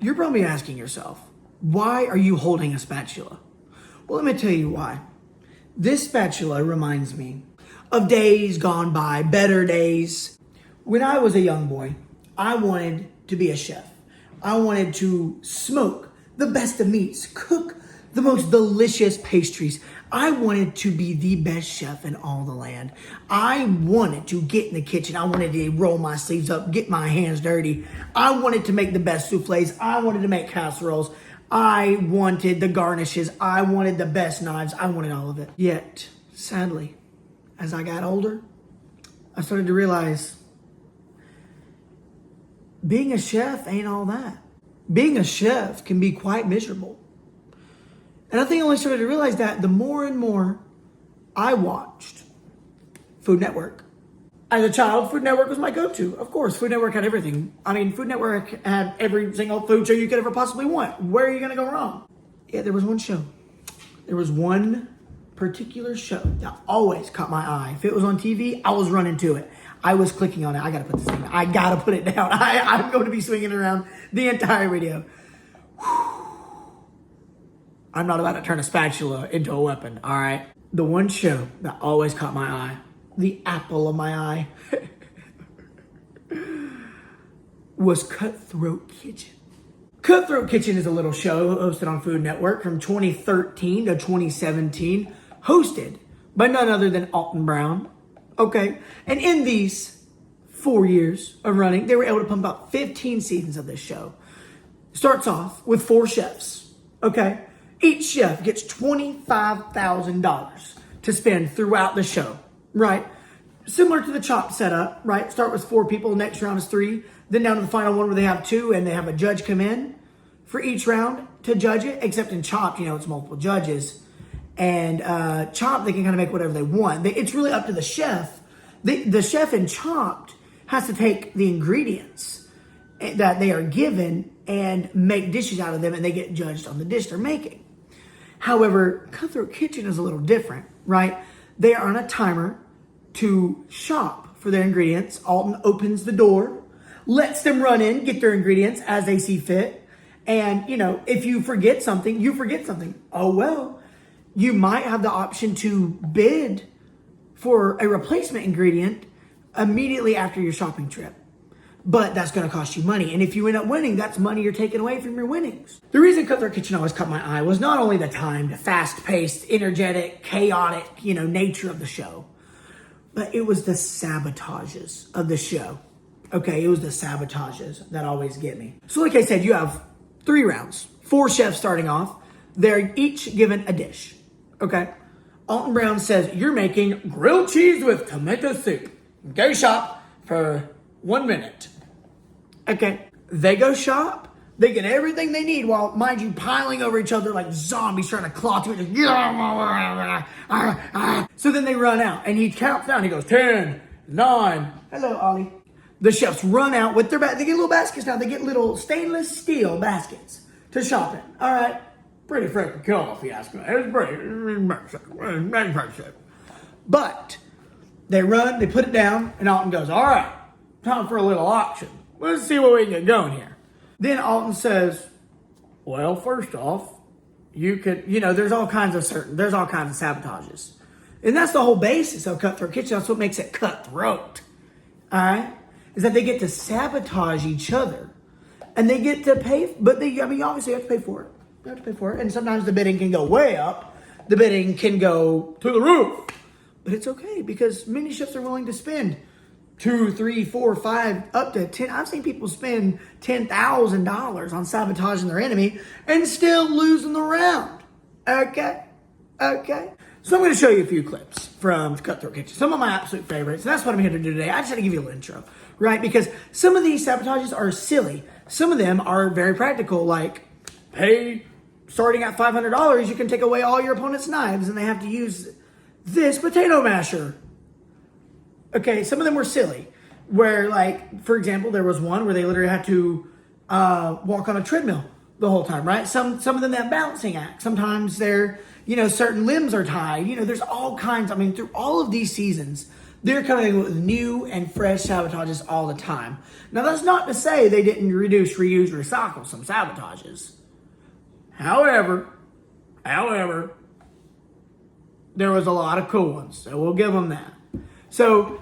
You're probably asking yourself, why are you holding a spatula? Well, let me tell you why. This spatula reminds me of days gone by, better days. When I was a young boy, I wanted to be a chef. I wanted to smoke the best of meats, cook the most delicious pastries. I wanted to be the best chef in all the land. I wanted to get in the kitchen. I wanted to roll my sleeves up, get my hands dirty. I wanted to make the best souffles. I wanted to make casseroles. I wanted the garnishes. I wanted the best knives. I wanted all of it. Yet, sadly, as I got older, I started to realize being a chef ain't all that. Being a chef can be quite miserable. And I think I only started to realize that the more and more I watched Food Network. As a child, Food Network was my go-to. Of course, Food Network had everything. I mean, Food Network had every single food show you could ever possibly want. Where are you going to go wrong? Yeah, there was one show. There was one particular show that always caught my eye. If it was on TV, I was running to it. I was clicking on it. I got to put this thing down. I got to put it down. I'm going to be swinging around the entire video. I'm not about to turn a spatula into a weapon, all right? The one show that always caught my eye, the apple of my eye, was Cutthroat Kitchen. Cutthroat Kitchen is a little show hosted on Food Network from 2013 to 2017, hosted by none other than Alton Brown, okay? And in these 4 years of running, they were able to pump out 15 seasons of this show. Starts off with 4 chefs, okay? Each chef gets $25,000 to spend throughout the show, right? Similar to the Chopped setup, right? Start with 4 people, next round is 3, then down to the final one where they have 2 and they have a judge come in for each round to judge it, except in Chopped, it's multiple judges. And Chopped, they can kind of make whatever they want. It's really up to the chef. The chef in Chopped has to take the ingredients that they are given and make dishes out of them, and they get judged on the dish they're making. However, Cutthroat Kitchen is a little different, right? They are on a timer to shop for their ingredients. Alton opens the door, lets them run in, get their ingredients as they see fit. And, if you forget something, you forget something. Oh, well, you might have the option to bid for a replacement ingredient immediately after your shopping trip. But that's going to cost you money. And if you end up winning, that's money you're taking away from your winnings. The reason Cutthroat Kitchen always caught my eye was not only the timed, fast-paced, energetic, chaotic, nature of the show, but it was the sabotages of the show. Okay, it was the sabotages that always get me. So like I said, you have 3 rounds, 4 chefs starting off. They're each given a dish, okay? Alton Brown says, you're making grilled cheese with tomato soup. Go shop for 1 minute. Okay, they go shop. They get everything they need while, mind you, piling over each other like zombies trying to claw through it. So then they run out and he counts down. He goes, 10, 9. Hello, Ollie. The chefs run out with their they get little baskets now. They get little stainless steel baskets to shop in. All right. Pretty freaking cool if you ask me. It's pretty. But they run, they put it down, and Alton goes, all right, time for a little auction. Let's see what we can get going here. Then Alton says, well, first off, you could, there's all kinds of sabotages. And that's the whole basis of Cutthroat Kitchen. That's what makes it cutthroat. All right? Is that they get to sabotage each other. And they get to pay, but obviously you have to pay for it. You have to pay for it. And sometimes the bidding can go way up. The bidding can go to the roof. But it's okay because many chefs are willing to spend $2, $3, $4, $5, up to 10. I've seen people spend $10,000 on sabotaging their enemy and still losing the round. Okay? So I'm going to show you a few clips from Cutthroat Kitchen. Some of my absolute favorites. And that's what I'm here to do today. I just had to give you a little intro, right? Because some of these sabotages are silly. Some of them are very practical, like, hey, starting at $500, you can take away all your opponent's knives and they have to use this potato masher. Okay, some of them were silly. Where, like, for example, there was one where they literally had to walk on a treadmill the whole time, right? Some of them have balancing acts. Sometimes they're, certain limbs are tied. There's all kinds. Through all of these seasons, They're coming with new and fresh sabotages all the time. Now, that's not to say they didn't reduce, reuse, recycle some sabotages. However, there was a lot of cool ones, so we'll give them that. So,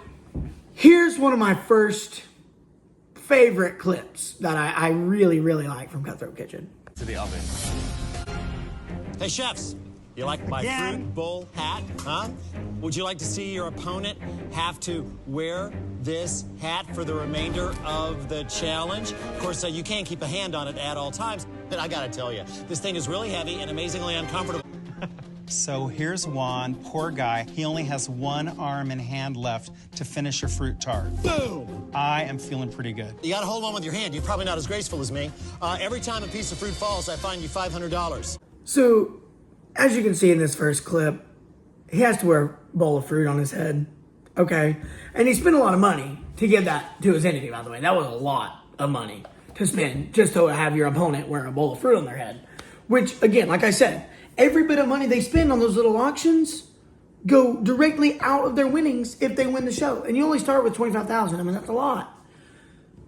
here's one of my first favorite clips that I really, really like from Cutthroat Kitchen. To the oven. Hey, chefs, you like my fruit bowl hat, huh? Would you like to see your opponent have to wear this hat for the remainder of the challenge? Of course, you can't keep a hand on it at all times. But I gotta tell you, this thing is really heavy and amazingly uncomfortable. So here's Juan, poor guy. He only has one arm and hand left to finish your fruit tart. Boom! I am feeling pretty good. You gotta hold on with your hand. You're probably not as graceful as me. Every time a piece of fruit falls, I fine you $500. So, as you can see in this first clip, he has to wear a bowl of fruit on his head, okay? And he spent a lot of money to give that to his enemy, by the way. That was a lot of money to spend just to have your opponent wear a bowl of fruit on their head. Which, again, like I said, every bit of money they spend on those little auctions go directly out of their winnings if they win the show. And you only start with $25,000. I mean, that's a lot.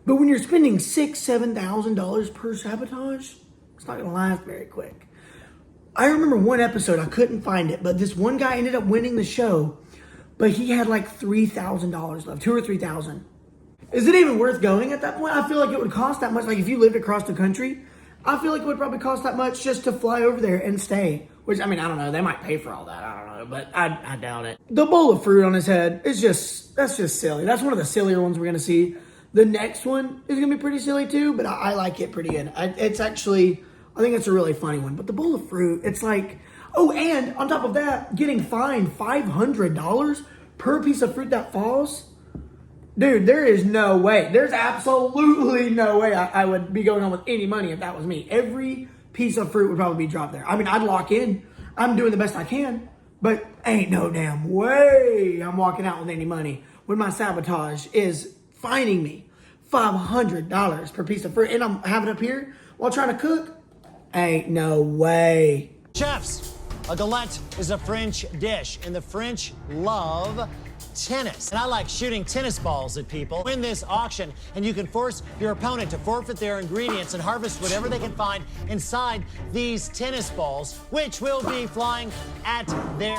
But when you're spending $6,000, $7,000 per sabotage, it's not going to last very quick. I remember one episode, I couldn't find it, but this one guy ended up winning the show, but he had like $3,000 left, $2,000 or $3,000. Is it even worth going at that point? I feel like it would cost that much. Like if you lived across the country, I feel like it would probably cost that much just to fly over there and stay. Which, I mean, I don't know. They might pay for all that. I don't know, but I doubt it. The bowl of fruit on his head is that's just silly. That's one of the sillier ones we're going to see. The next one is going to be pretty silly too, but I like it pretty good. It's actually, I think it's a really funny one. But the bowl of fruit, it's like, oh, and on top of that, getting fined $500 per piece of fruit that falls. Dude, there is no way. There's absolutely no way I would be going on with any money if that was me. Every piece of fruit would probably be dropped there. I mean, I'd lock in. I'm doing the best I can, but ain't no damn way I'm walking out with any money when my sabotage is fining me $500 per piece of fruit, and I'm having it up here while trying to cook. Ain't no way. Chefs, a galette is a French dish, and the French love tennis. And I like shooting tennis balls at people. Win this auction, and you can force your opponent to forfeit their ingredients and harvest whatever they can find inside these tennis balls, which will be flying at their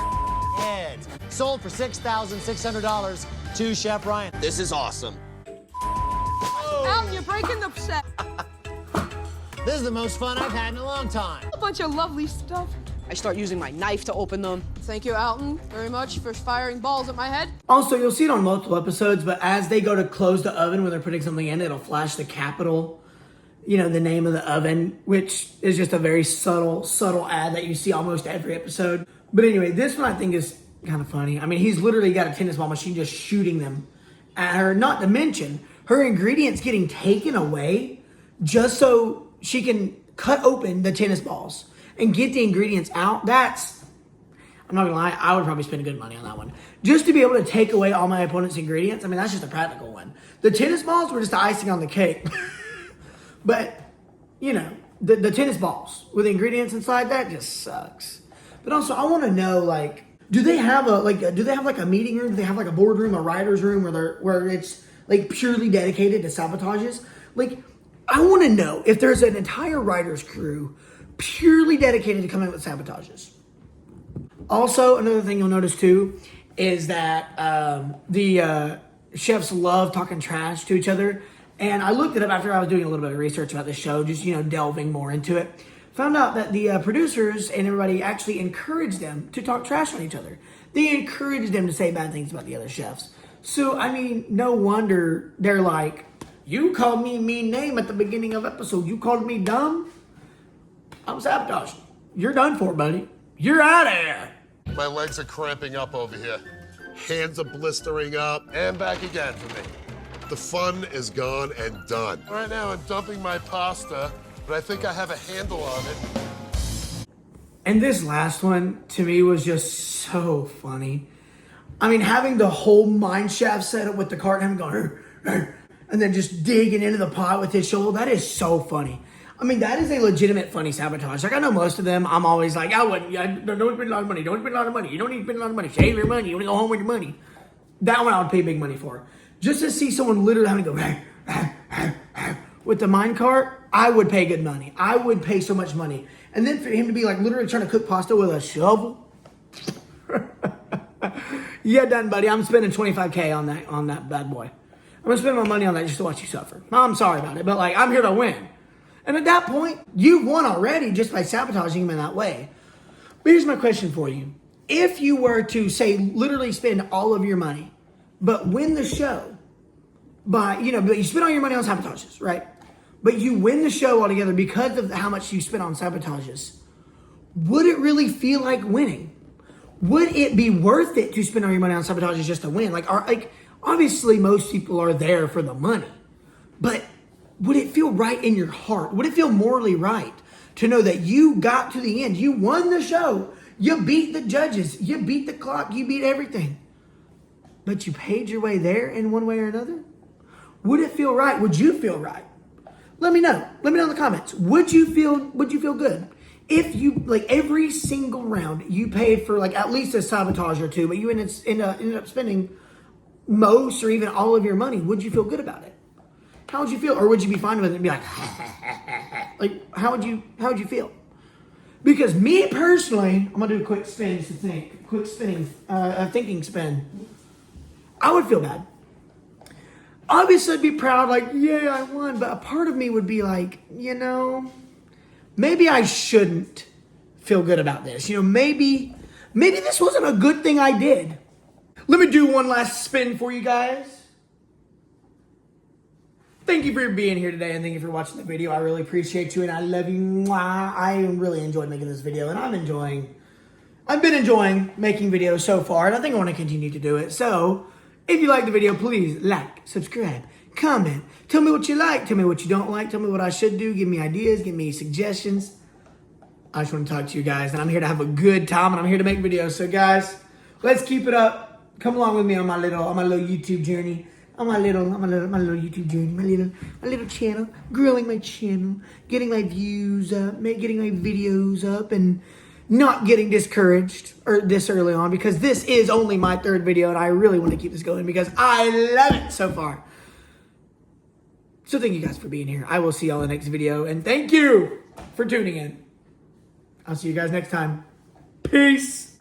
heads. Sold for $6,600 to Chef Ryan. This is awesome. Al, you're breaking the set. This is the most fun I've had in a long time. A bunch of lovely stuff. I start using my knife to open them. Thank you, Alton, very much for firing balls at my head. Also, you'll see it on multiple episodes, but as they go to close the oven when they're putting something in, it'll flash the capital, the name of the oven, which is just a very subtle ad that you see almost every episode. But anyway, this one I think is kind of funny. I mean, he's literally got a tennis ball machine just shooting them at her, not to mention her ingredients getting taken away just so she can cut open the tennis balls and get the ingredients out. I'm not gonna lie, I would probably spend good money on that one. Just to be able to take away all my opponent's ingredients, I mean, that's just a practical one. The tennis balls were just the icing on the cake. But, the tennis balls with ingredients inside, that just sucks. But also, I wanna know, do they have a meeting room? Do they have like a boardroom, a writer's room where it's like purely dedicated to sabotages? I want to know if there's an entire writer's crew purely dedicated to coming up with sabotages. Also, another thing you'll notice too is that the chefs love talking trash to each other. And I looked it up after I was doing a little bit of research about the show, just, delving more into it. Found out that the producers and everybody actually encouraged them to talk trash on each other. They encouraged them to say bad things about the other chefs. So, I mean, no wonder they're like, you called me a mean name at the beginning of episode. You called me dumb? I'm sabotaging. You're done for, buddy. You're out of here. My legs are cramping up over here. Hands are blistering up, and back again for me. The fun is gone and done. Right now, I'm dumping my pasta, but I think I have a handle on it. And this last one, to me, was just so funny. I mean, having the whole mine shaft set up with the cart and him going, and then just digging into the pot with his shovel, that is so funny. I mean, that is a legitimate funny sabotage. I know most of them, I'm always like, don't spend a lot of money. Don't spend a lot of money. You don't need to spend a lot of money. Save your money. You want to go home with your money. That one I would pay big money for. Just to see someone literally having to go with the mine cart, I would pay good money. I would pay so much money. And then for him to be like literally trying to cook pasta with a shovel. Yeah, done, buddy. I'm spending $25K on that bad boy. I'm gonna spend my money on that just to watch you suffer. I'm sorry about it, but like I'm here to win. And at that point, you won already just by sabotaging him in that way. But here's my question for you. If you were to say literally spend all of your money, but win the show by, but you spend all your money on sabotages, right? But you win the show altogether because of how much you spent on sabotages, would it really feel like winning? Would it be worth it to spend all your money on sabotages just to win? Like obviously most people are there for the money, but would it feel right in your heart? Would it feel morally right to know that you got to the end? You won the show. You beat the judges. You beat the clock. You beat everything. But you paid your way there in one way or another? Would it feel right? Would you feel right? Let me know. Let me know in the comments. Would you feel good? If you, like every single round, you paid for like at least a sabotage or two, but you ended up spending most or even all of your money, would you feel good about it? How would you feel? Or would you be fine with it and be like, like, how would you feel? Because me personally, I'm gonna do a quick spin just to think, thinking spin. I would feel bad. Obviously, I'd be proud, like, yeah, I won. But a part of me would be like, maybe I shouldn't feel good about this. Maybe this wasn't a good thing I did. Let me do one last spin for you guys. Thank you for being here today, and thank you for watching the video. I really appreciate you, and I love you. Mwah. I really enjoyed making this video, and I've been enjoying making videos so far, and I think I want to continue to do it. So, if you like the video, please like, subscribe, comment. Tell me what you like. Tell me what you don't like. Tell me what I should do. Give me ideas. Give me suggestions. I just want to talk to you guys, and I'm here to have a good time, and I'm here to make videos. So, guys, let's keep it up. Come along with me on my little YouTube journey. On my little YouTube journey, my little channel, growing my channel, getting my views up, getting my videos up, and not getting discouraged or this early on, because this is only my third video, and I really want to keep this going because I love it so far. So thank you guys for being here. I will see y'all in the next video, and thank you for tuning in. I'll see you guys next time. Peace.